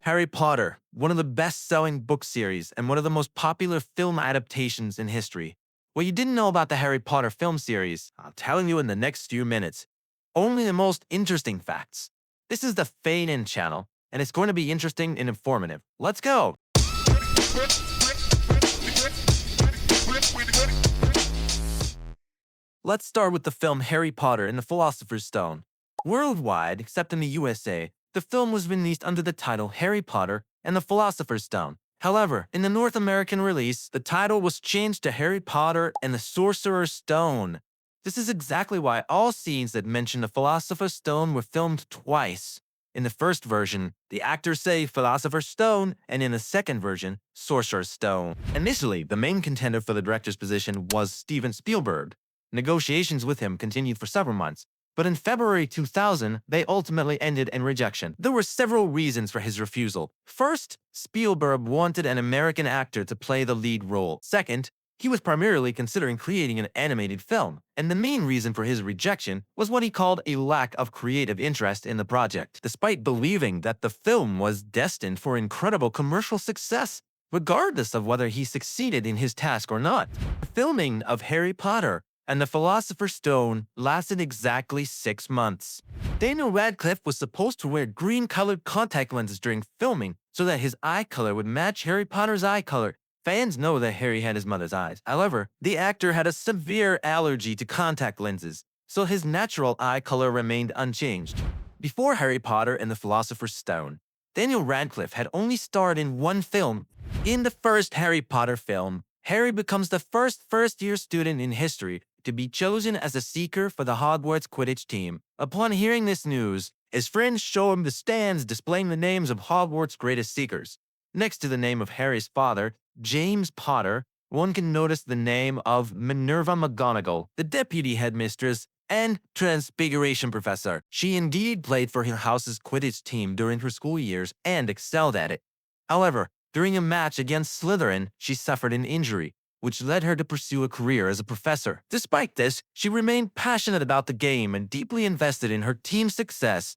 Harry Potter, one of the best-selling book series and one of the most popular film adaptations in history. What you didn't know about the Harry Potter film series, I'm telling you in the next few minutes. Only the most interesting facts. This is the Fade In channel, and it's going to be interesting and informative. Let's go! Let's start with the film Harry Potter and the Philosopher's Stone. Worldwide, except in the USA, the film was released under the title Harry Potter and the Philosopher's Stone. However, in the North American release, the title was changed to Harry Potter and the Sorcerer's Stone. This is exactly why all scenes that mention the Philosopher's Stone were filmed twice. In the first version, the actors say Philosopher's Stone, and in the second version, Sorcerer's Stone. Initially, the main contender for the director's position was Steven Spielberg. Negotiations with him continued for several months, but in February 2000, they ultimately ended in rejection. There were several reasons for his refusal. First, Spielberg wanted an American actor to play the lead role. Second, he was primarily considering creating an animated film, and the main reason for his rejection was what he called a lack of creative interest in the project, despite believing that the film was destined for incredible commercial success, regardless of whether he succeeded in his task or not. The filming of Harry Potter and the Philosopher's Stone lasted exactly 6 months. Daniel Radcliffe was supposed to wear green-colored contact lenses during filming so that his eye color would match Harry Potter's eye color. Fans know that Harry had his mother's eyes. However, the actor had a severe allergy to contact lenses, so his natural eye color remained unchanged. Before Harry Potter and the Philosopher's Stone, Daniel Radcliffe had only starred in one film. In the first Harry Potter film, Harry becomes the first-year student in history to be chosen as a seeker for the Hogwarts Quidditch team. Upon hearing this news, his friends show him the stands displaying the names of Hogwarts' greatest seekers. Next to the name of Harry's father, James Potter, one can notice the name of Minerva McGonagall, the deputy headmistress and Transfiguration professor. She indeed played for her house's Quidditch team during her school years and excelled at it. However, during a match against Slytherin, she suffered an injury, which led her to pursue a career as a professor. Despite this, she remained passionate about the game and deeply invested in her team's success.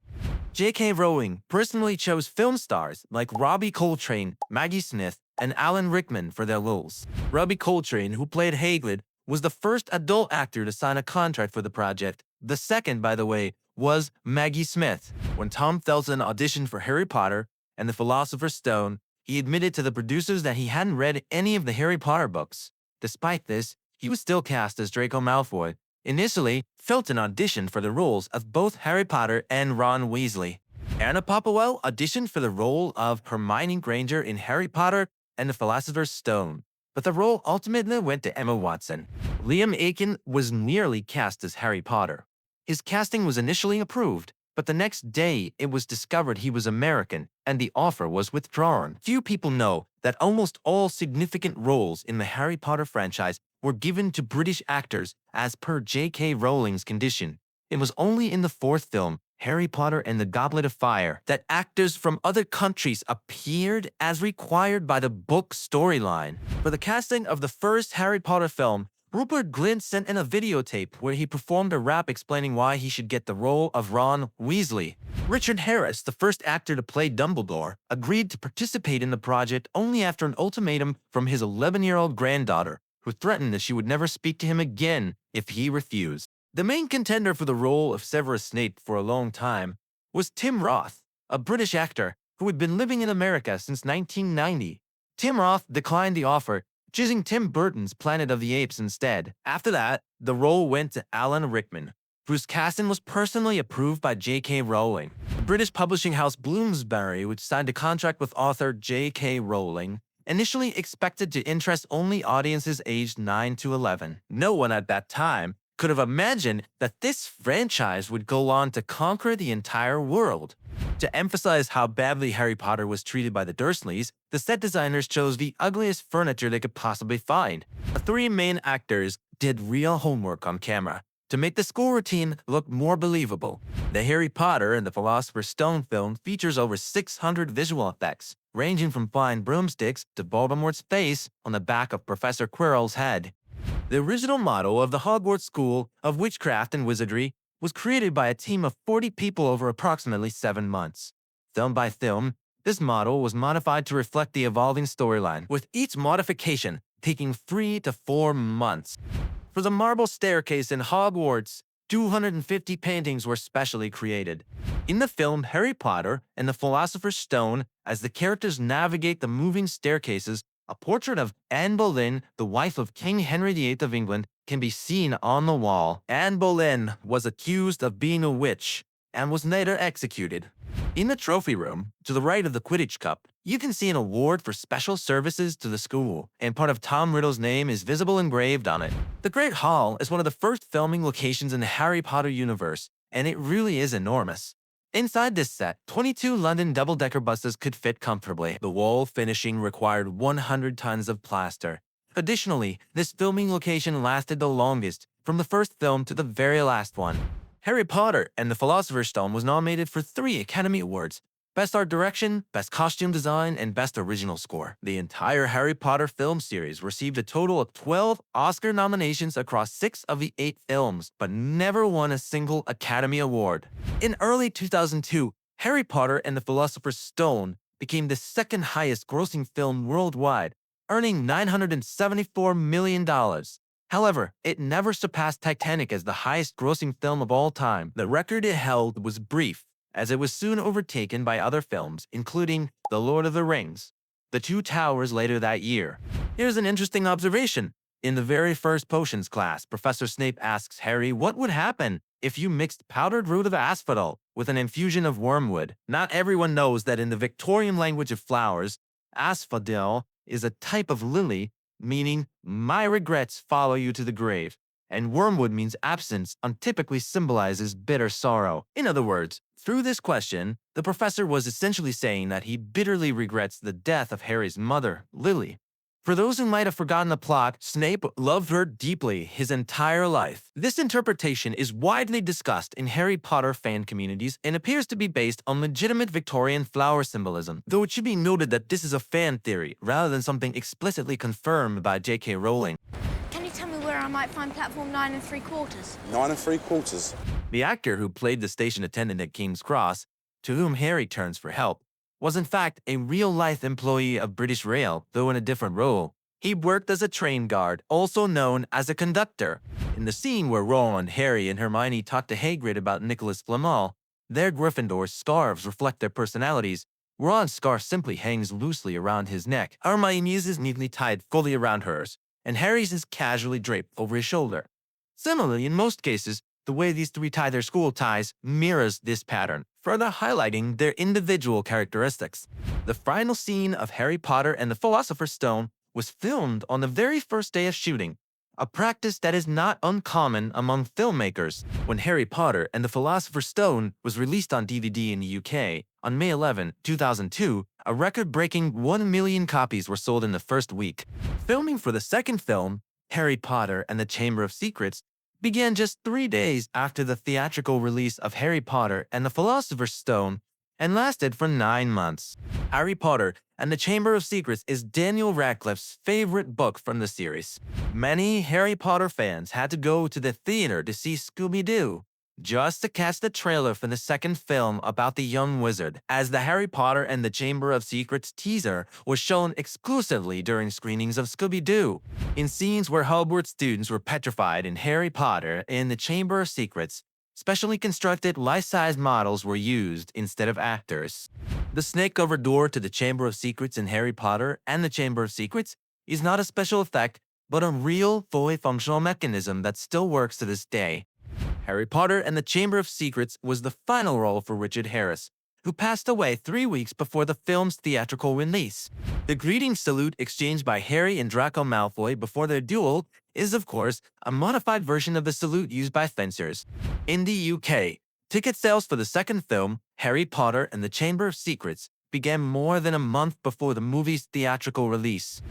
J.K. Rowling personally chose film stars like Robbie Coltrane, Maggie Smith, and Alan Rickman for their roles. Robbie Coltrane, who played Hagrid, was the first adult actor to sign a contract for the project. The second, by the way, was Maggie Smith. When Tom Felton auditioned for Harry Potter and the Philosopher's Stone, he admitted to the producers that he hadn't read any of the Harry Potter books. Despite this, he was still cast as Draco Malfoy. Initially, Felton auditioned for the roles of both Harry Potter and Ron Weasley. Anna Popplewell auditioned for the role of Hermione Granger in Harry Potter and the Philosopher's Stone, but the role ultimately went to Emma Watson. Liam Aiken was nearly cast as Harry Potter. His casting was initially approved, but the next day it was discovered he was American and the offer was withdrawn. Few people know that almost all significant roles in the Harry Potter franchise were given to British actors as per J.K. Rowling's condition. It was only in the fourth film, Harry Potter and the Goblet of Fire, that actors from other countries appeared as required by the book storyline. For the casting of the first Harry Potter film, Rupert Grint sent in a videotape where he performed a rap explaining why he should get the role of Ron Weasley. Richard Harris, the first actor to play Dumbledore, agreed to participate in the project only after an ultimatum from his 11-year-old granddaughter, who threatened that she would never speak to him again if he refused. The main contender for the role of Severus Snape for a long time was Tim Roth, a British actor who had been living in America since 1990. Tim Roth declined the offer, choosing Tim Burton's Planet of the Apes instead. After that, the role went to Alan Rickman, whose casting was personally approved by J.K. Rowling. The British publishing house Bloomsbury, which signed a contract with author J.K. Rowling, initially expected to interest only audiences aged 9 to 11. No one at that time could have imagined that this franchise would go on to conquer the entire world. To emphasize how badly Harry Potter was treated by the Dursleys, the set designers chose the ugliest furniture they could possibly find. The three main actors did real homework on camera to make the school routine look more believable. The Harry Potter and the Philosopher's Stone film features over 600 visual effects, ranging from flying broomsticks to Voldemort's face on the back of Professor Quirrell's head. The original model of the Hogwarts School of Witchcraft and Wizardry was created by a team of 40 people over approximately 7 months. Film by film, This model was modified to reflect the evolving storyline, with each modification taking 3 to 4 months. For the marble staircase in Hogwarts, 250 paintings were specially created. In the film Harry Potter and the Philosopher's Stone, as the characters navigate the moving staircases, a portrait of Anne Boleyn, the wife of King Henry VIII of England, can be seen on the wall. Anne Boleyn was accused of being a witch and was later executed. In the trophy room, to the right of the Quidditch Cup, you can see an award for special services to the school, and part of Tom Riddle's name is visible engraved on it. The Great Hall is one of the first filming locations in the Harry Potter universe, and it really is enormous. Inside this set, 22 London double-decker buses could fit comfortably. The wall finishing required 100 tons of plaster. Additionally, this filming location lasted the longest, from the first film to the very last one. Harry Potter and the Philosopher's Stone was nominated for 3 Academy Awards: Best Art Direction, Best Costume Design, and Best Original Score. The entire Harry Potter film series received a total of 12 Oscar nominations across 6 of the 8 films, but never won a single Academy Award. In early 2002, Harry Potter and the Philosopher's Stone became the second highest grossing film worldwide, earning $974 million. However, it never surpassed Titanic as the highest grossing film of all time. The record it held was brief, as it was soon overtaken by other films, including The Lord of the Rings, The Two Towers later that year. Here's an interesting observation. In the very first potions class, Professor Snape asks Harry what would happen if you mixed powdered root of asphodel with an infusion of wormwood. Not everyone knows that in the Victorian language of flowers, asphodel is a type of lily, meaning "my regrets follow you to the grave," and wormwood means absence and typically symbolizes bitter sorrow. In other words, through this question, the professor was essentially saying that he bitterly regrets the death of Harry's mother, Lily. For those who might have forgotten the plot, Snape loved her deeply his entire life. This interpretation is widely discussed in Harry Potter fan communities and appears to be based on legitimate Victorian flower symbolism, though it should be noted that this is a fan theory rather than something explicitly confirmed by J.K. Rowling. Can you tell me where I might find platform 9 3/4? 9 3/4? The actor who played the station attendant at King's Cross, to whom Harry turns for help, was in fact a real-life employee of British Rail, though in a different role. He worked as a train guard, also known as a conductor. In the scene where Ron, Harry, and Hermione talk to Hagrid about Nicholas Flamel, their Gryffindor scarves reflect their personalities. Ron's scarf simply hangs loosely around his neck. Hermione's is neatly tied fully around hers, and Harry's is casually draped over his shoulder. Similarly, in most cases, the way these 3 tie their school ties mirrors this pattern, further highlighting their individual characteristics. The final scene of Harry Potter and the Philosopher's Stone was filmed on the very first day of shooting, a practice that is not uncommon among filmmakers. When Harry Potter and the Philosopher's Stone was released on DVD in the UK on May 11, 2002, a record-breaking 1 million copies were sold in the first week. Filming for the second film, Harry Potter and the Chamber of Secrets, began just 3 days after the theatrical release of Harry Potter and the Philosopher's Stone and lasted for 9 months. Harry Potter and the Chamber of Secrets is Daniel Radcliffe's favorite book from the series. Many Harry Potter fans had to go to the theater to see Scooby-Doo just to catch the trailer for the second film about the young wizard, as the Harry Potter and the Chamber of Secrets teaser was shown exclusively during screenings of Scooby-Doo. In scenes where Hogwarts students were petrified in Harry Potter and the Chamber of Secrets, specially constructed life-size models were used instead of actors. The snake-covered door to the Chamber of Secrets in Harry Potter and the Chamber of Secrets is not a special effect, but a real, fully functional mechanism that still works to this day. Harry Potter and the Chamber of Secrets was the final role for Richard Harris, who passed away 3 weeks before the film's theatrical release. The greeting salute exchanged by Harry and Draco Malfoy before their duel is, of course, a modified version of the salute used by fencers. In the UK, ticket sales for the second film, Harry Potter and the Chamber of Secrets, began more than a month before the movie's theatrical release.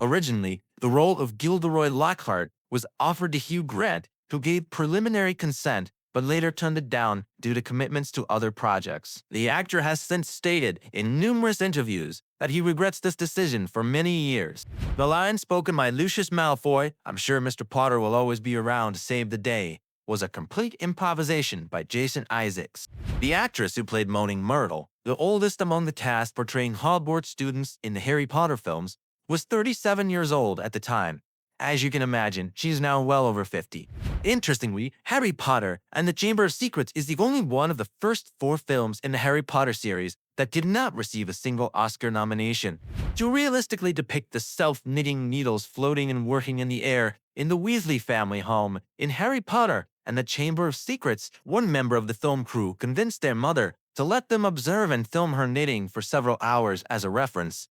Originally, the role of Gilderoy Lockhart was offered to Hugh Grant, who gave preliminary consent but later turned it down due to commitments to other projects. The actor has since stated in numerous interviews that he regrets this decision for many years. The line spoken by Lucius Malfoy, "I'm sure Mr. Potter will always be around to save the day," was a complete improvisation by Jason Isaacs. The actress who played Moaning Myrtle The oldest among the cast portraying Hogwarts students in the Harry Potter films was 37 years old at the time. As you can imagine, she is now well over 50. Interestingly, Harry Potter and the Chamber of Secrets is the only one of the first 4 films in the Harry Potter series that did not receive a single Oscar nomination. To realistically depict the self-knitting needles floating and working in the air in the Weasley family home in Harry Potter and the Chamber of Secrets, one member of the film crew convinced their mother to let them observe and film her knitting for several hours as a reference.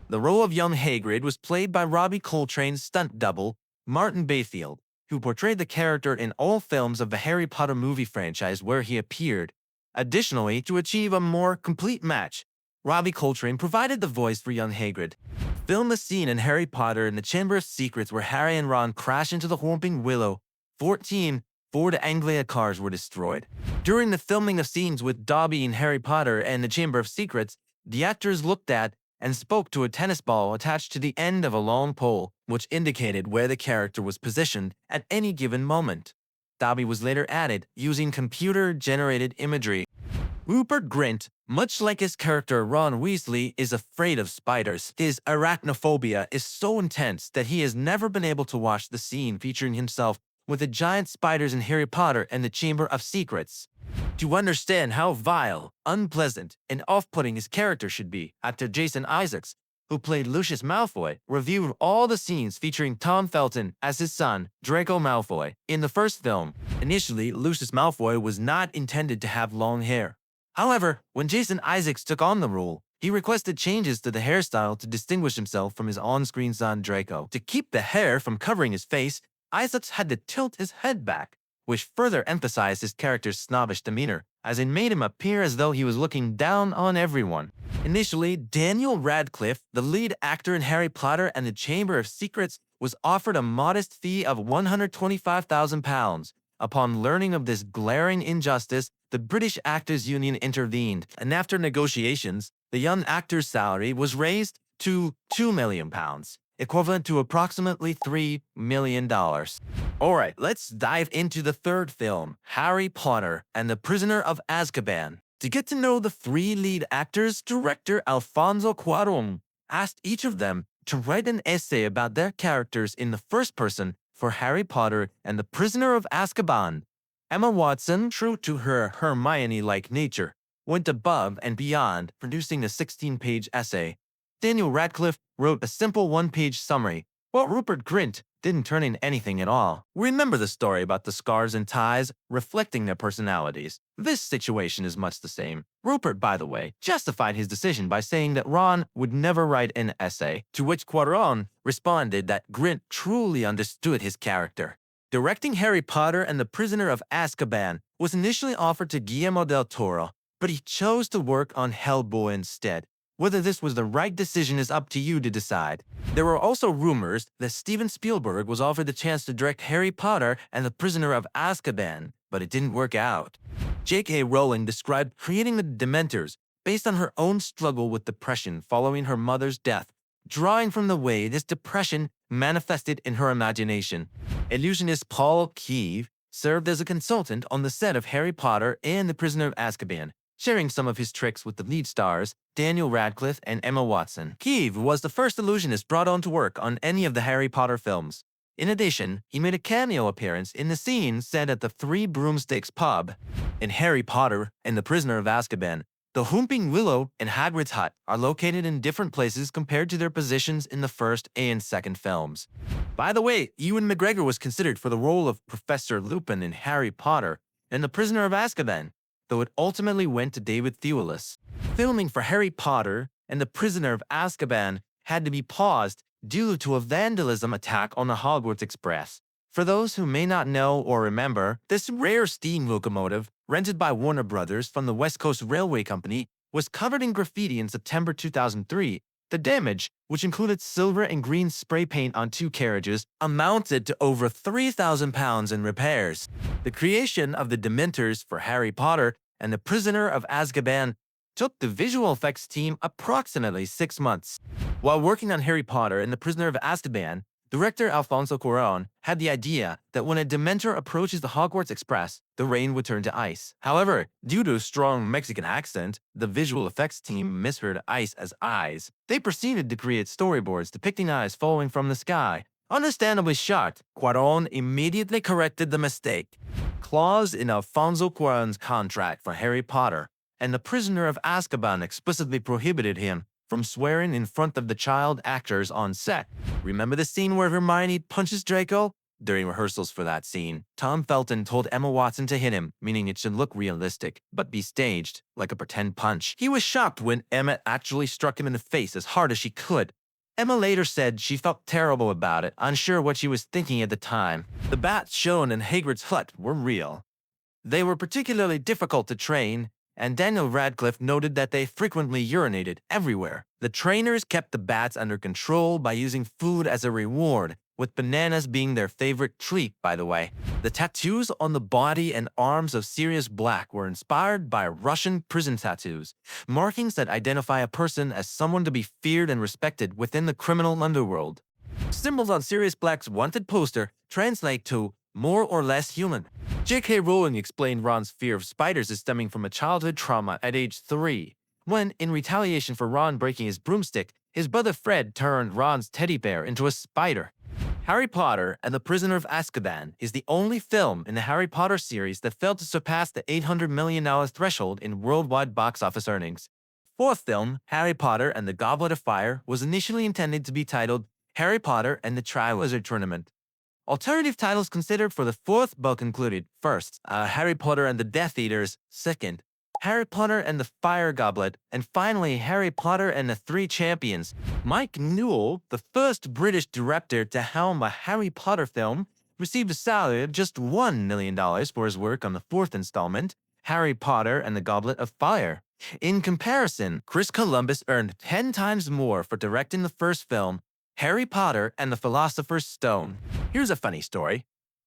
The role of young Hagrid was played by Robbie Coltrane's stunt double, Martin Bayfield, who portrayed the character in all films of the Harry Potter movie franchise where he appeared. Additionally, to achieve a more complete match, Robbie Coltrane provided the voice for young Hagrid. Film the scene in Harry Potter and the Chamber of Secrets where Harry and Ron crash into the Whomping Willow. 14 Ford Anglia cars were destroyed. During the filming of scenes with Dobby in Harry Potter and the Chamber of Secrets, the actors looked at and spoke to a tennis ball attached to the end of a long pole, which indicated where the character was positioned at any given moment. Dobby was later added using computer-generated imagery. Rupert Grint, much like his character Ron Weasley, is afraid of spiders. His arachnophobia is so intense that he has never been able to watch the scene featuring himself with the giant spiders in Harry Potter and the Chamber of Secrets. To understand how vile, unpleasant, and off-putting his character should be, actor Jason Isaacs, who played Lucius Malfoy, reviewed all the scenes featuring Tom Felton as his son, Draco Malfoy, in the first film. Initially, Lucius Malfoy was not intended to have long hair. However, when Jason Isaacs took on the role, he requested changes to the hairstyle to distinguish himself from his on-screen son Draco. To keep the hair from covering his face, Isaacs had to tilt his head back, which further emphasized his character's snobbish demeanor, as it made him appear as though he was looking down on everyone. Initially, Daniel Radcliffe, the lead actor in Harry Potter and the Chamber of Secrets, was offered a modest fee of £125,000. Upon learning of this glaring injustice, the British Actors Union intervened, and after negotiations, the young actor's salary was raised to £2 million, equivalent to approximately $3 million. Alright, let's dive into the third film, Harry Potter and the Prisoner of Azkaban. To get to know the 3 lead actors, director Alfonso Cuarón asked each of them to write an essay about their characters in the first person for Harry Potter and the Prisoner of Azkaban. Emma Watson, true to her Hermione-like nature, went above and beyond, producing a 16-page essay. Daniel Radcliffe wrote a simple 1-page summary, while Rupert Grint didn't turn in anything at all. Remember the story about the scarves and ties reflecting their personalities. This situation is much the same. Rupert, by the way, justified his decision by saying that Ron would never write an essay, to which Cuarón responded that Grint truly understood his character. Directing Harry Potter and the Prisoner of Azkaban was initially offered to Guillermo del Toro, but he chose to work on Hellboy instead. Whether this was the right decision is up to you to decide. There were also rumors that Steven Spielberg was offered the chance to direct Harry Potter and the Prisoner of Azkaban, but it didn't work out. J.K. Rowling described creating the Dementors based on her own struggle with depression following her mother's death, drawing from the way this depression manifested in her imagination. Illusionist Paul Keeve served as a consultant on the set of Harry Potter and the Prisoner of Azkaban, sharing some of his tricks with the lead stars, Daniel Radcliffe and Emma Watson. Keeve was the first illusionist brought on to work on any of the Harry Potter films. In addition, he made a cameo appearance in the scene set at the Three Broomsticks pub. In Harry Potter and the Prisoner of Azkaban, the Whomping Willow and Hagrid's hut are located in different places compared to their positions in the first and second films. By the way, Ewan McGregor was considered for the role of Professor Lupin in Harry Potter and the Prisoner of Azkaban, though it ultimately went to David Thewlis. Filming for Harry Potter and the Prisoner of Azkaban had to be paused due to a vandalism attack on the Hogwarts Express. For those who may not know or remember, this rare steam locomotive, rented by Warner Brothers from the West Coast Railway Company, was covered in graffiti in September 2003. The damage, which included silver and green spray paint on 2 carriages, amounted to over £3,000 in repairs. The creation of the Dementors for Harry Potter and the Prisoner of Azkaban took the visual effects team approximately 6 months. While working on Harry Potter and the Prisoner of Azkaban, Director Alfonso Cuarón had the idea that when a Dementor approaches the Hogwarts Express, the rain would turn to ice. However, due to a strong Mexican accent, the visual effects team misheard ice as eyes. They proceeded to create storyboards depicting eyes falling from the sky. Understandably shocked, Cuarón immediately corrected the mistake. Clause in Alfonso Cuarón's contract for Harry Potter and the Prisoner of Azkaban explicitly prohibited him from swearing in front of the child actors on set. Remember the scene where Hermione punches Draco? During rehearsals for that scene, Tom Felton told Emma Watson to hit him, meaning it should look realistic, but be staged, like a pretend punch. He was shocked when Emma actually struck him in the face as hard as she could. Emma later said she felt terrible about it, unsure what she was thinking at the time. The bats shown in Hagrid's hut were real. They were particularly difficult to train, and Daniel Radcliffe noted that they frequently urinated everywhere. The trainers kept the bats under control by using food as a reward, with bananas being their favorite treat, by the way. The tattoos on the body and arms of Sirius Black were inspired by Russian prison tattoos, markings that identify a person as someone to be feared and respected within the criminal underworld. Symbols on Sirius Black's wanted poster translate to more or less human. J.K. Rowling explained Ron's fear of spiders as stemming from a childhood trauma at age 3, when, in retaliation for Ron breaking his broomstick, his brother Fred turned Ron's teddy bear into a spider. Harry Potter and the Prisoner of Azkaban is the only film in the Harry Potter series that failed to surpass the $800 million threshold in worldwide box office earnings. Fourth film, Harry Potter and the Goblet of Fire, was initially intended to be titled Harry Potter and the Triwizard Tournament. Alternative titles considered for the fourth book included, first, Harry Potter and the Death Eaters, second, Harry Potter and the Fire Goblet, and finally, Harry Potter and the Three Champions. Mike Newell, the first British director to helm a Harry Potter film, received a salary of just $1 million for his work on the fourth installment, Harry Potter and the Goblet of Fire. In comparison, Chris Columbus earned 10 times more for directing the first film, Harry Potter and the Philosopher's Stone. Here's a funny story.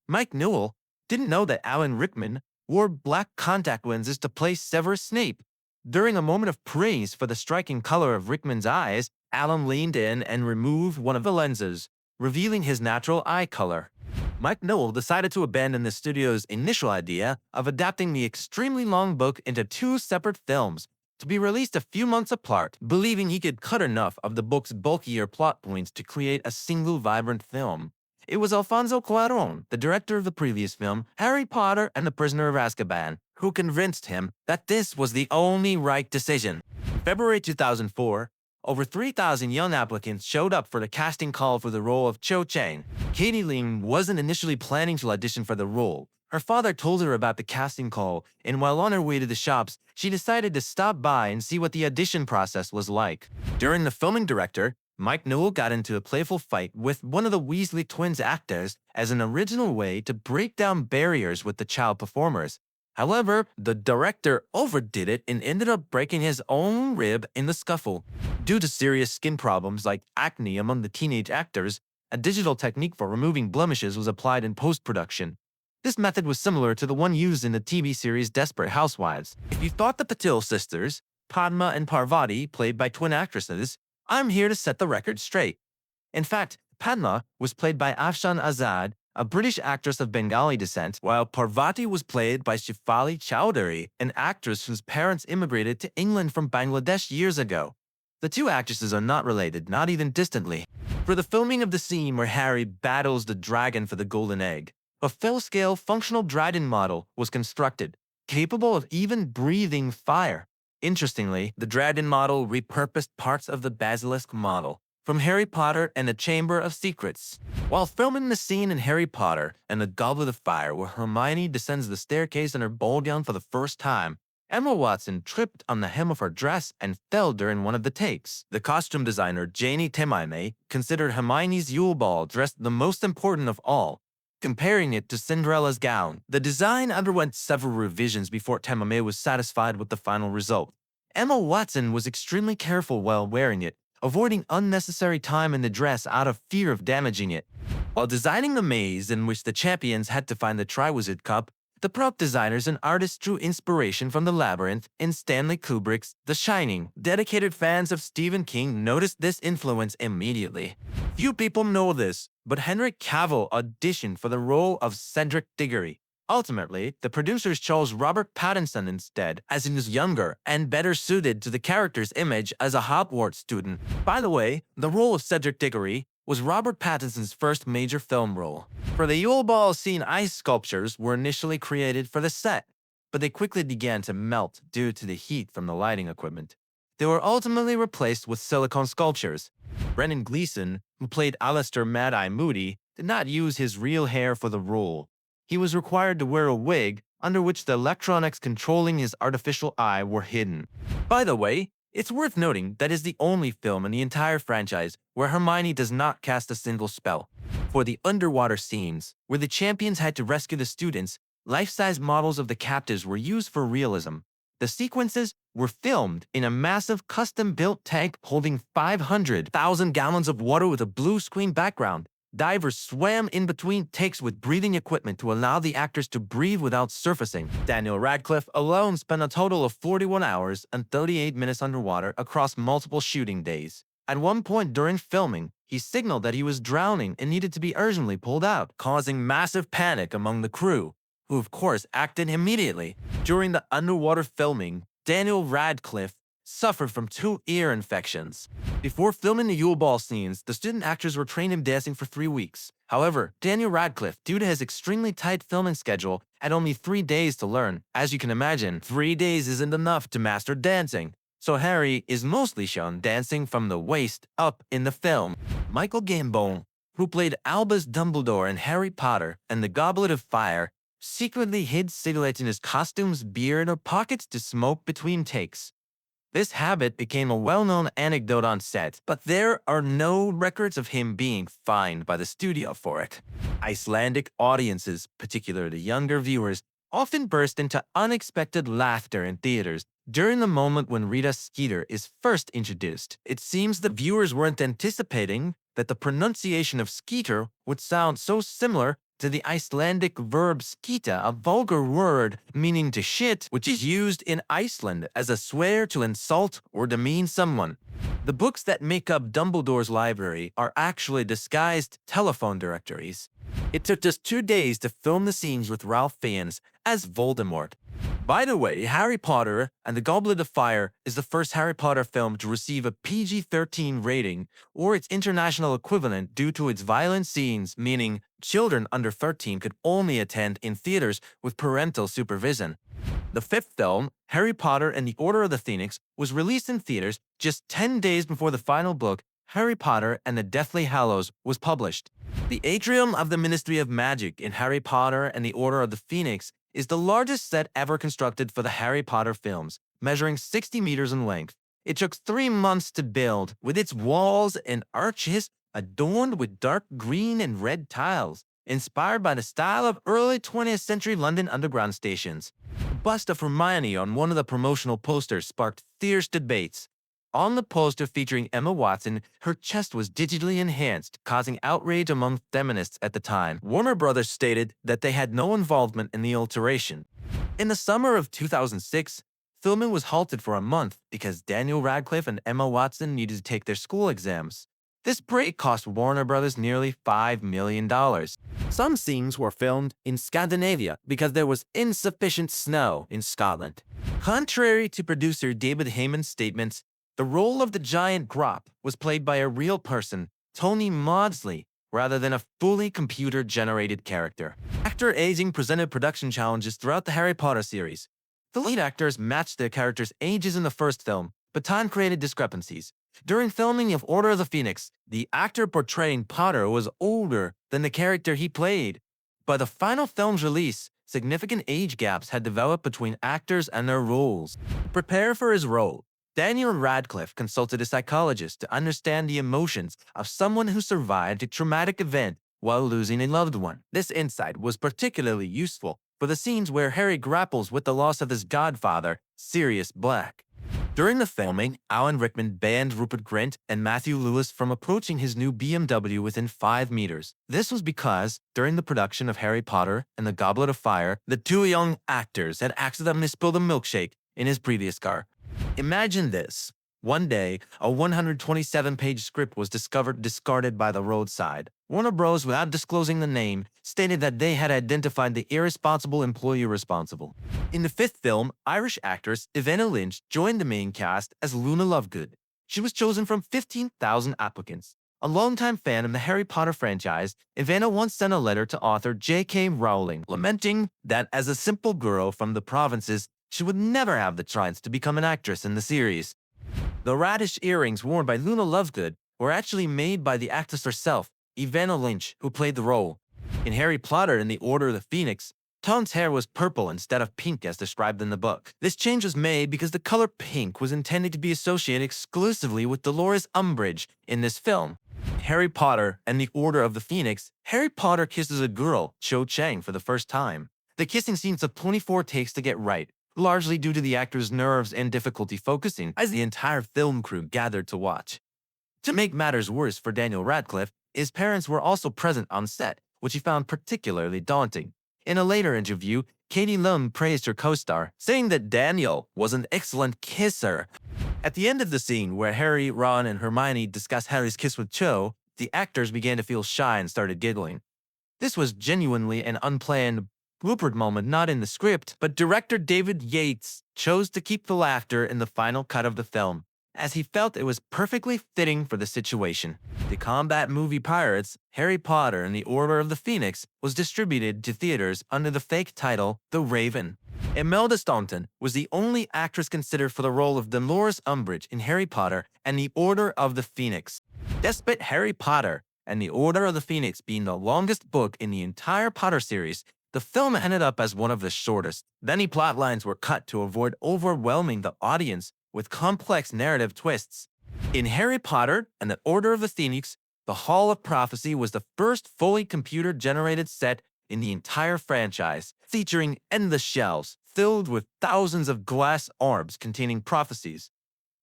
Mike Newell didn't know that Alan Rickman wore black contact lenses to play Severus Snape. During a moment of praise for the striking color of Rickman's eyes, Alan leaned in and removed one of the lenses, revealing his natural eye color. Mike Newell decided to abandon the studio's initial idea of adapting the extremely long book into 2 separate films, to be released a few months apart, believing he could cut enough of the book's bulkier plot points to create a single vibrant film. It was Alfonso Cuarón, the director of the previous film, Harry Potter and the Prisoner of Azkaban, who convinced him that this was the only right decision. In February 2004, over 3,000 young applicants showed up for the casting call for the role of Cho Chang. Katie Ling wasn't initially planning to audition for the role. Her father told her about the casting call, and while on her way to the shops, she decided to stop by and see what the audition process was like. During the filming director, Mike Newell got into a playful fight with one of the Weasley twins' actors as an original way to break down barriers with the child performers. However, the director overdid it and ended up breaking his own rib in the scuffle. Due to serious skin problems like acne among the teenage actors, a digital technique for removing blemishes was applied in post-production. This method was similar to the one used in the TV series Desperate Housewives. If you thought the Patil sisters, Padma and Parvati, played by twin actresses, I'm here to set the record straight. In fact, Padma was played by Afshan Azad, a British actress of Bengali descent, while Parvati was played by Shefali Chowdhury, an actress whose parents immigrated to England from Bangladesh years ago. The two actresses are not related, not even distantly. For the filming of the scene where Harry battles the dragon for the golden egg, a full-scale functional dragon model was constructed, capable of even breathing fire. Interestingly, the dragon model repurposed parts of the basilisk model from Harry Potter and the Chamber of Secrets. While filming the scene in Harry Potter and the Goblet of Fire where Hermione descends the staircase in her ball gown for the first time, Emma Watson tripped on the hem of her dress and fell during one of the takes. The costume designer Janie Temaime considered Hermione's Yule Ball dress the most important of all, comparing it to Cinderella's gown. The design underwent several revisions before Temaime was satisfied with the final result. Emma Watson was extremely careful while wearing it, avoiding unnecessary time in the dress out of fear of damaging it. While designing the maze in which the champions had to find the Triwizard Cup, The prop designers and artists drew inspiration from The Labyrinth and Stanley Kubrick's The Shining. Dedicated fans of Stephen King noticed this influence immediately. Few people know this, but Henry Cavill auditioned for the role of Cedric Diggory. Ultimately, the producers chose Robert Pattinson instead, as he was younger and better suited to the character's image as a Hogwarts student. By the way, the role of Cedric Diggory was Robert Pattinson's first major film role. For the Yule Ball scene, ice sculptures were initially created for the set, but they quickly began to melt due to the heat from the lighting equipment. They were ultimately replaced with silicone sculptures. Brendan Gleeson, who played Alistair Mad Eye Moody, did not use his real hair for the role. He was required to wear a wig under which the electronics controlling his artificial eye were hidden. By the way, it's worth noting that is the only film in the entire franchise where Hermione does not cast a single spell. For the underwater scenes, where the champions had to rescue the students, life-size models of the captives were used for realism. The sequences were filmed in a massive custom-built tank holding 500,000 gallons of water with a blue screen background. Divers swam in between takes with breathing equipment to allow the actors to breathe without surfacing. Daniel Radcliffe alone spent a total of 41 hours and 38 minutes underwater across multiple shooting days. At one point during filming, he signaled that he was drowning and needed to be urgently pulled out, causing massive panic among the crew, who of course acted immediately. During the underwater filming, Daniel Radcliffe suffered from 2 ear infections. Before filming the Yule Ball scenes, the student actors were trained in dancing for 3 weeks. However, Daniel Radcliffe, due to his extremely tight filming schedule, had only 3 days to learn. As you can imagine, 3 days isn't enough to master dancing. So Harry is mostly shown dancing from the waist up in the film. Michael Gambon, who played Albus Dumbledore in Harry Potter and the Goblet of Fire, secretly hid cigarettes in his costume's beard or pockets to smoke between takes. This habit became a well-known anecdote on set, but there are no records of him being fined by the studio for it. Icelandic audiences, particularly younger viewers, often burst into unexpected laughter in theaters during the moment when Rita Skeeter is first introduced. It seems the viewers weren't anticipating that the pronunciation of Skeeter would sound so similar to the Icelandic verb skita, a vulgar word meaning to shit, which is used in Iceland as a swear to insult or demean someone. The books that make up Dumbledore's library are actually disguised telephone directories. It took just 2 days to film the scenes with Ralph Fiennes as Voldemort. By the way, Harry Potter and the Goblet of Fire is the first Harry Potter film to receive a PG-13 rating, or its international equivalent, due to its violent scenes, meaning children under 13 could only attend in theaters with parental supervision. The 5th film, Harry Potter and the Order of the Phoenix, was released in theaters just 10 days before the final book, Harry Potter and the Deathly Hallows, was published. The atrium of the Ministry of Magic in Harry Potter and the Order of the Phoenix is the largest set ever constructed for the Harry Potter films, measuring 60 meters in length. It took 3 months to build, with its walls and arches adorned with dark green and red tiles, inspired by the style of early 20th century London Underground stations. The bust of Hermione on one of the promotional posters sparked fierce debates. On the poster featuring Emma Watson, her chest was digitally enhanced, causing outrage among feminists at the time. Warner Brothers stated that they had no involvement in the alteration. In the summer of 2006, filming was halted for a month because Daniel Radcliffe and Emma Watson needed to take their school exams. This break cost Warner Brothers nearly $5 million. Some scenes were filmed in Scandinavia because there was insufficient snow in Scotland. Contrary to producer David Heyman's statements, the role of the giant Grop was played by a real person, Tony Maudsley, rather than a fully computer-generated character. Actor aging presented production challenges throughout the Harry Potter series. The lead actors matched their characters' ages in the first film, but time created discrepancies. During filming of Order of the Phoenix, the actor portraying Potter was older than the character he played. By the final film's release, significant age gaps had developed between actors and their roles. To prepare for his role, Daniel Radcliffe consulted a psychologist to understand the emotions of someone who survived a traumatic event while losing a loved one. This insight was particularly useful for the scenes where Harry grapples with the loss of his godfather, Sirius Black. During the filming, Alan Rickman banned Rupert Grint and Matthew Lewis from approaching his new BMW within 5 meters. This was because, during the production of Harry Potter and the Goblet of Fire, the two young actors had accidentally spilled a milkshake in his previous car. Imagine this. One day, a 127-page script was discarded by the roadside. Warner Bros., without disclosing the name, stated that they had identified the irresponsible employee responsible. In the fifth film, Irish actress Evanna Lynch joined the main cast as Luna Lovegood. She was chosen from 15,000 applicants. A longtime fan of the Harry Potter franchise, Evanna once sent a letter to author J.K. Rowling, lamenting that as a simple girl from the provinces, she would never have the chance to become an actress in the series. The radish earrings worn by Luna Lovegood were actually made by the actress herself, Evanna Lynch, who played the role. In Harry Potter and the Order of the Phoenix, Ton's hair was purple instead of pink as described in the book. This change was made because the color pink was intended to be associated exclusively with Dolores Umbridge in this film. Harry Potter and the Order of the Phoenix, Harry Potter kisses a girl, Cho Chang, for the first time. The kissing scene took 24 takes to get right, largely due to the actor's nerves and difficulty focusing as the entire film crew gathered to watch. To make matters worse for Daniel Radcliffe, his parents were also present on set, which he found particularly daunting. In a later interview, Katie Lum praised her co-star, saying that Daniel was an excellent kisser. At the end of the scene where Harry, Ron, and Hermione discuss Harry's kiss with Cho, the actors began to feel shy and started giggling. This was genuinely an unplanned blooper moment not in the script, but director David Yates chose to keep the laughter in the final cut of the film, as he felt it was perfectly fitting for the situation. The combat movie Pirates, Harry Potter and the Order of the Phoenix was distributed to theaters under the fake title The Raven. Imelda Staunton was the only actress considered for the role of Dolores Umbridge in Harry Potter and the Order of the Phoenix. Despite Harry Potter and the Order of the Phoenix being the longest book in the entire Potter series, the film ended up as one of the shortest. Many plot lines were cut to avoid overwhelming the audience with complex narrative twists. In Harry Potter and the Order of the Phoenix, the Hall of Prophecy was the first fully computer-generated set in the entire franchise, featuring endless shelves filled with thousands of glass orbs containing prophecies.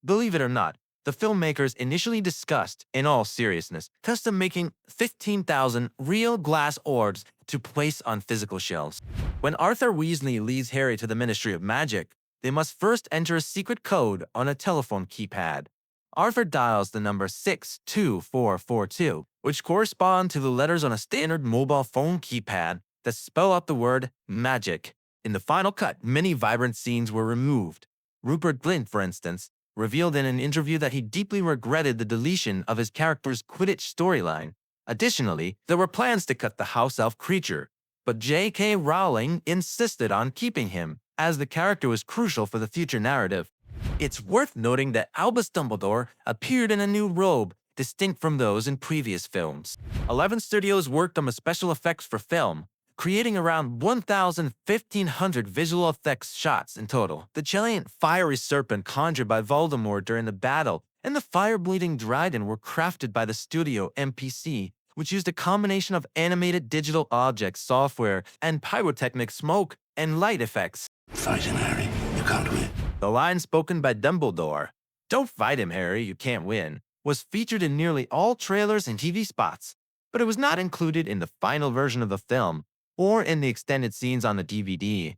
Believe it or not, the filmmakers initially discussed, in all seriousness, custom-making 15,000 real glass orbs to place on physical shelves. When Arthur Weasley leads Harry to the Ministry of Magic, they must first enter a secret code on a telephone keypad. Arthur dials the number 62442, which correspond to the letters on a standard mobile phone keypad that spell out the word magic. In the final cut, many vibrant scenes were removed. Rupert Grint, for instance, revealed in an interview that he deeply regretted the deletion of his character's Quidditch storyline. Additionally, there were plans to cut the house elf creature, but J.K. Rowling insisted on keeping him, as the character was crucial for the future narrative. It's worth noting that Albus Dumbledore appeared in a new robe, distinct from those in previous films. 11 studios worked on the special effects for film, creating around 1,500 visual effects shots in total. The giant fiery serpent conjured by Voldemort during the battle and the fire-bleeding dragon were crafted by the studio MPC, which used a combination of animated digital objects, software, and pyrotechnic smoke and light effects. Fight him, Harry. You can't win. The line spoken by Dumbledore, "Don't fight him, Harry, you can't win," was featured in nearly all trailers and TV spots, but it was not included in the final version of the film or in the extended scenes on the DVD.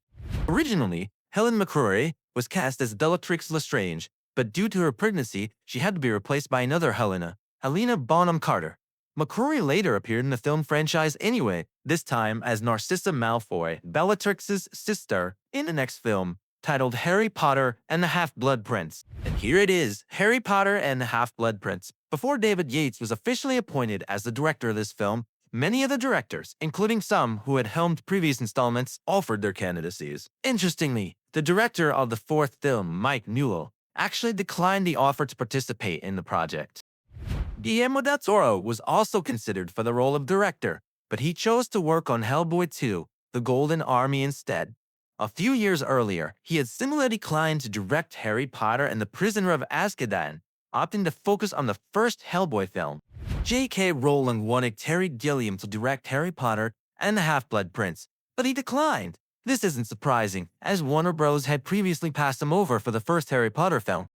Originally, Helen McCrory was cast as Bellatrix Lestrange, but due to her pregnancy, she had to be replaced by another Helena Bonham Carter. McCrory later appeared in the film franchise anyway, this time as Narcissa Malfoy, Bellatrix's sister, in the next film, titled Harry Potter and the Half-Blood Prince. And here it is, Harry Potter and the Half-Blood Prince. Before David Yates was officially appointed as the director of this film, many of the directors, including some who had helmed previous installments, offered their candidacies. Interestingly, the director of the fourth film, Mike Newell, actually declined the offer to participate in the project. Guillermo del Toro was also considered for the role of director, but he chose to work on Hellboy 2, The Golden Army instead. A few years earlier, he had similarly declined to direct Harry Potter and the Prisoner of Azkaban, opting to focus on the first Hellboy film. J.K. Rowling wanted Terry Gilliam to direct Harry Potter and the Half-Blood Prince, but he declined. This isn't surprising, as Warner Bros. Had previously passed him over for the first Harry Potter film.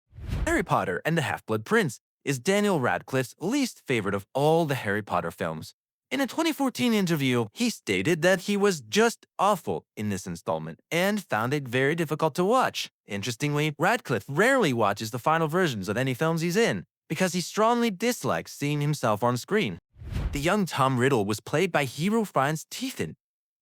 Harry Potter and the Half-Blood Prince is Daniel Radcliffe's least favorite of all the Harry Potter films. In a 2014 interview, he stated that he was just awful in this installment and found it very difficult to watch. Interestingly, Radcliffe rarely watches the final versions of any films he's in because he strongly dislikes seeing himself on screen. The young Tom Riddle was played by Hero Fiennes Teethan,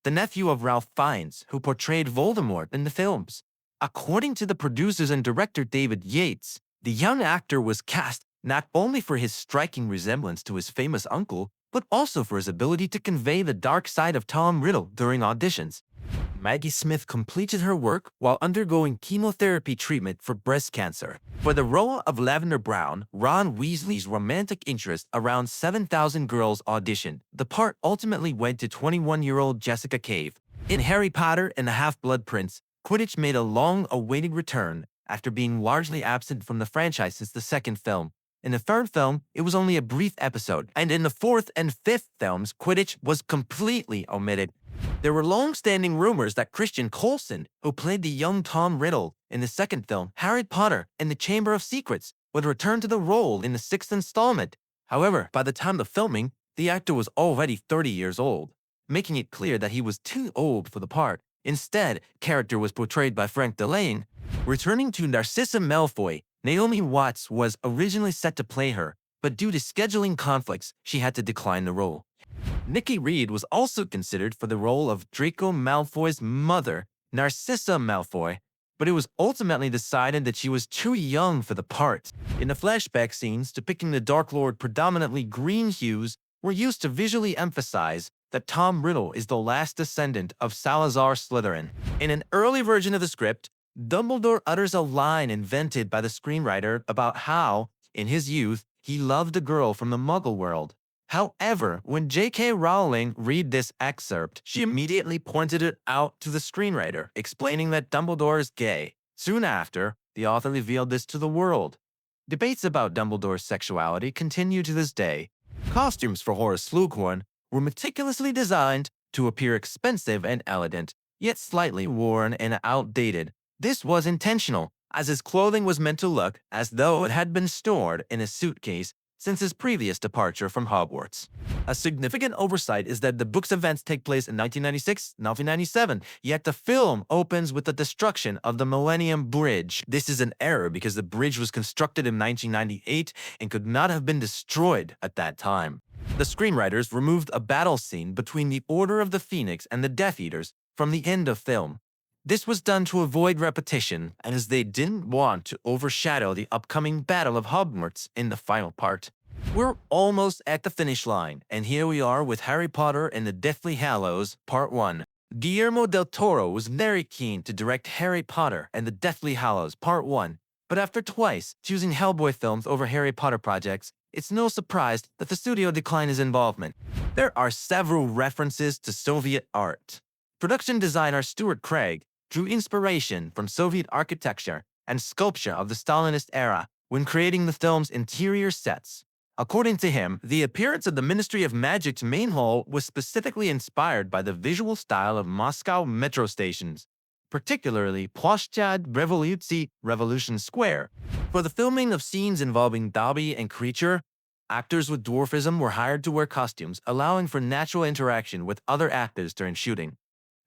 the nephew of Ralph Fiennes, who portrayed Voldemort in the films. According to the producers and director David Yates, the young actor was cast not only for his striking resemblance to his famous uncle, but also for his ability to convey the dark side of Tom Riddle during auditions. Maggie Smith completed her work while undergoing chemotherapy treatment for breast cancer. For the role of Lavender Brown, Ron Weasley's romantic interest, around 7,000 girls auditioned. The part ultimately went to 21-year-old Jessica Cave. In Harry Potter and the Half-Blood Prince, Quidditch made a long-awaited return after being largely absent from the franchise since the second film. In the third film, it was only a brief episode, and in the fourth and fifth films, Quidditch was completely omitted. There were long-standing rumors that Christian Coulson, who played the young Tom Riddle in the second film, Harry Potter and the Chamber of Secrets, would return to the role in the sixth installment. However, by the time of filming, the actor was already 30 years old, making it clear that he was too old for the part. Instead, character was portrayed by Frank Delane. Returning to Narcissa Malfoy, Naomi Watts was originally set to play her, but due to scheduling conflicts, she had to decline the role. Nikki Reed was also considered for the role of Draco Malfoy's mother, Narcissa Malfoy, but it was ultimately decided that she was too young for the part. In the flashback scenes depicting the Dark Lord, predominantly green hues were used to visually emphasize that Tom Riddle is the last descendant of Salazar Slytherin. In an early version of the script, Dumbledore utters a line invented by the screenwriter about how, in his youth, he loved a girl from the Muggle world. However, when J.K. Rowling read this excerpt, she immediately pointed it out to the screenwriter, explaining that Dumbledore is gay. Soon after, the author revealed this to the world. Debates about Dumbledore's sexuality continue to this day. Costumes for Horace Slughorn were meticulously designed to appear expensive and elegant, yet slightly worn and outdated. This was intentional, as his clothing was meant to look as though it had been stored in a suitcase since his previous departure from Hogwarts. A significant oversight is that the book's events take place in 1996, 1997, yet the film opens with the destruction of the Millennium Bridge. This is an error because the bridge was constructed in 1998 and could not have been destroyed at that time. The screenwriters removed a battle scene between the Order of the Phoenix and the Death Eaters from the end of film. This was done to avoid repetition, and as they didn't want to overshadow the upcoming Battle of Hogwarts in the final part. We're almost at the finish line, and here we are with Harry Potter and the Deathly Hallows, Part 1. Guillermo del Toro was very keen to direct Harry Potter and the Deathly Hallows, Part 1, but after twice choosing Hellboy films over Harry Potter projects, it's no surprise that the studio declined his involvement. There are several references to Soviet art. Production designer Stuart Craig drew inspiration from Soviet architecture and sculpture of the Stalinist era when creating the film's interior sets. According to him, the appearance of the Ministry of Magic's main hall was specifically inspired by the visual style of Moscow metro stations, particularly Ploshchad Revolutsy Revolution Square. For the filming of scenes involving Dobby and Creature, actors with dwarfism were hired to wear costumes, allowing for natural interaction with other actors during shooting.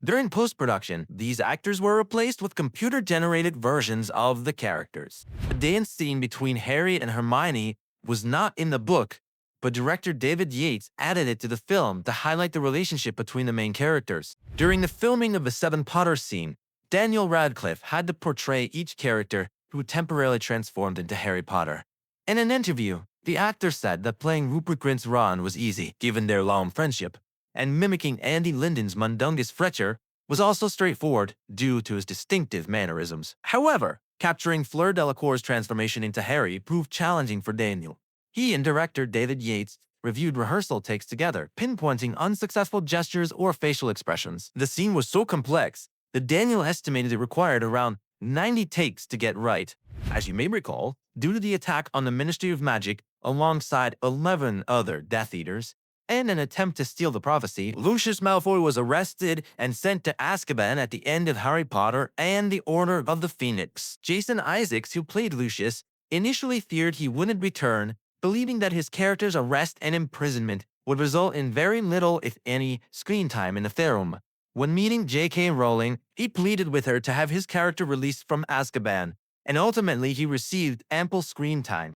During post-production, these actors were replaced with computer-generated versions of the characters. The dance scene between Harry and Hermione was not in the book, but director David Yates added it to the film to highlight the relationship between the main characters. During the filming of the Seven Potter scene, Daniel Radcliffe had to portray each character who temporarily transformed into Harry Potter. In an interview, the actor said that playing Rupert Grint's Ron was easy, given their long friendship, and mimicking Andy Linden's Mundungus Fletcher was also straightforward due to his distinctive mannerisms. However, capturing Fleur Delacour's transformation into Harry proved challenging for Daniel. He and director David Yates reviewed rehearsal takes together, pinpointing unsuccessful gestures or facial expressions. The scene was so complex that Daniel estimated it required around 90 takes to get right. As you may recall, due to the attack on the Ministry of Magic alongside 11 other Death Eaters, and an attempt to steal the prophecy, Lucius Malfoy was arrested and sent to Azkaban at the end of Harry Potter and the Order of the Phoenix. Jason Isaacs, who played Lucius, initially feared he wouldn't return, believing that his character's arrest and imprisonment would result in very little, if any, screen time in the film. When meeting J.K. Rowling, he pleaded with her to have his character released from Azkaban, and ultimately he received ample screen time.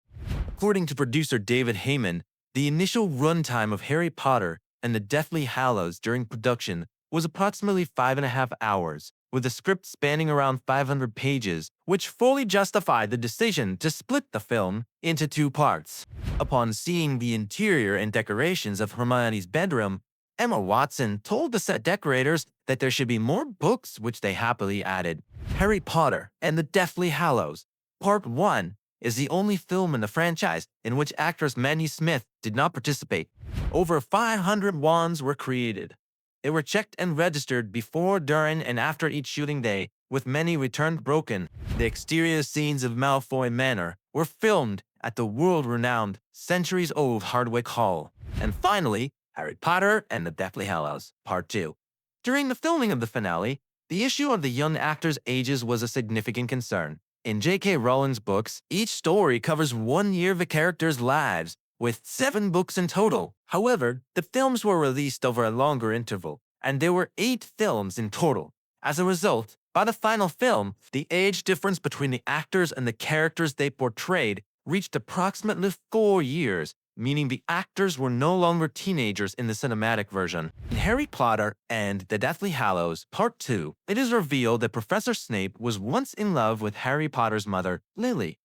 According to producer David Heyman, the initial runtime of Harry Potter and the Deathly Hallows during production was approximately 5.5 hours, with the script spanning around 500 pages, which fully justified the decision to split the film into 2 parts. Upon seeing the interior and decorations of Hermione's bedroom, Emma Watson told the set decorators that there should be more books, which they happily added. Harry Potter and the Deathly Hallows, Part 1, is the only film in the franchise in which actress Maggie Smith did not participate. Over 500 wands were created. They were checked and registered before, during, and after each shooting day, with many returned broken. The exterior scenes of Malfoy Manor were filmed at the world-renowned, centuries-old Hardwick Hall. And finally, Harry Potter and the Deathly Hallows, Part 2. During the filming of the finale, the issue of the young actors' ages was a significant concern. In J.K. Rowling's books, each story covers 1 year of the characters' lives, with 7 books in total. However, the films were released over a longer interval, and there were 8 films in total. As a result, by the final film, the age difference between the actors and the characters they portrayed reached approximately 4 years, meaning the actors were no longer teenagers in the cinematic version. In Harry Potter and the Deathly Hallows, Part 2, it is revealed that Professor Snape was once in love with Harry Potter's mother, Lily.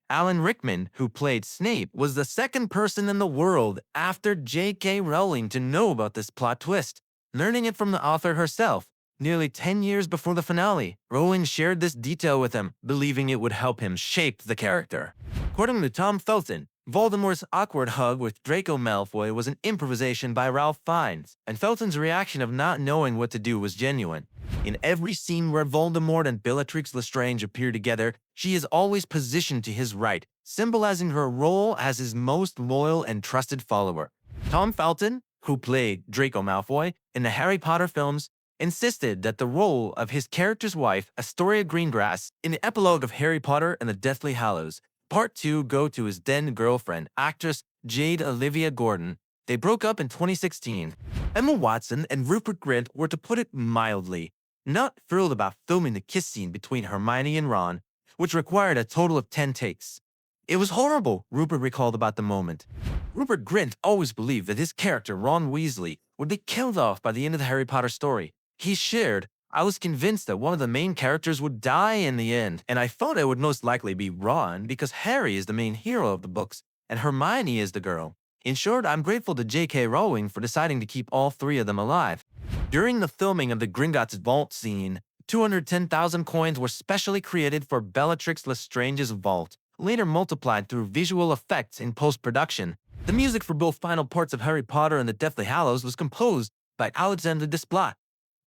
Alan Rickman, who played Snape, was the second person in the world after J.K. Rowling to know about this plot twist, learning it from the author herself. Nearly 10 years before the finale, Rowling shared this detail with him, believing it would help him shape the character. According to Tom Felton, Voldemort's awkward hug with Draco Malfoy was an improvisation by Ralph Fiennes, and Felton's reaction of not knowing what to do was genuine. In every scene where Voldemort and Bellatrix Lestrange appear together, she is always positioned to his right, symbolizing her role as his most loyal and trusted follower. Tom Felton, who played Draco Malfoy in the Harry Potter films, insisted that the role of his character's wife, Astoria Greengrass, in the epilogue of Harry Potter and the Deathly Hallows, Part 2, go to his then-girlfriend, actress Jade Olivia Gordon. They broke up in 2016. Emma Watson and Rupert Grint were, to put it mildly, not thrilled about filming the kiss scene between Hermione and Ron, which required a total of 10 takes. It was horrible, Rupert recalled about the moment. Rupert Grint always believed that his character, Ron Weasley, would be killed off by the end of the Harry Potter story. He shared, "I was convinced that one of the main characters would die in the end, and I thought it would most likely be Ron because Harry is the main hero of the books, and Hermione is the girl. In short, I'm grateful to J.K. Rowling for deciding to keep all 3 of them alive." During the filming of the Gringotts vault scene, 210,000 coins were specially created for Bellatrix Lestrange's vault, later multiplied through visual effects in post-production. The music for both final parts of Harry Potter and the Deathly Hallows was composed by Alexander Desplat.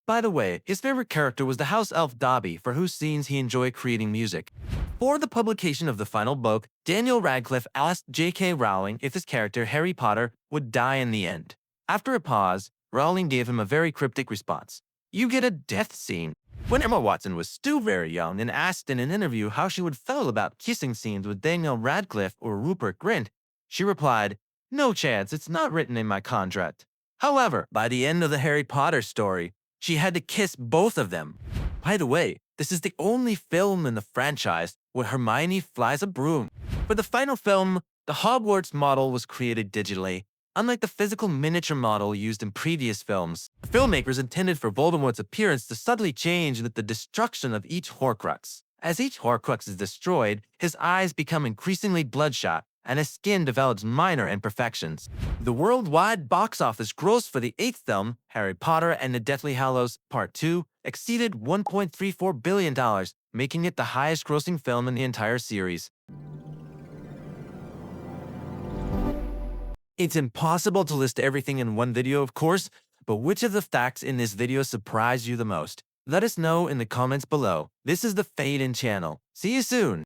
By the way, his favorite character was the house elf Dobby, for whose scenes he enjoyed creating music. For the publication of the final book, Daniel Radcliffe asked J.K. Rowling if his character, Harry Potter, would die in the end. After a pause, Rowling gave him a very cryptic response. "You get a death scene." When Emma Watson was still very young and asked in an interview how she would feel about kissing scenes with Daniel Radcliffe or Rupert Grint, she replied, "No chance, it's not written in my contract." However, by the end of the Harry Potter story, she had to kiss both of them. By the way, this is the only film in the franchise where Hermione flies a broom. For the final film, the Hogwarts model was created digitally, unlike the physical miniature model used in previous films. The filmmakers intended for Voldemort's appearance to subtly change with the destruction of each Horcrux. As each Horcrux is destroyed, his eyes become increasingly bloodshot, and his skin develops minor imperfections. The worldwide box office gross for the 8th film, Harry Potter and the Deathly Hallows Part 2, exceeded $1.34 billion, making it the highest-grossing film in the entire series. It's impossible to list everything in one video, of course, but which of the facts in this video surprised you the most? Let us know in the comments below. This is the Fade In channel. See you soon!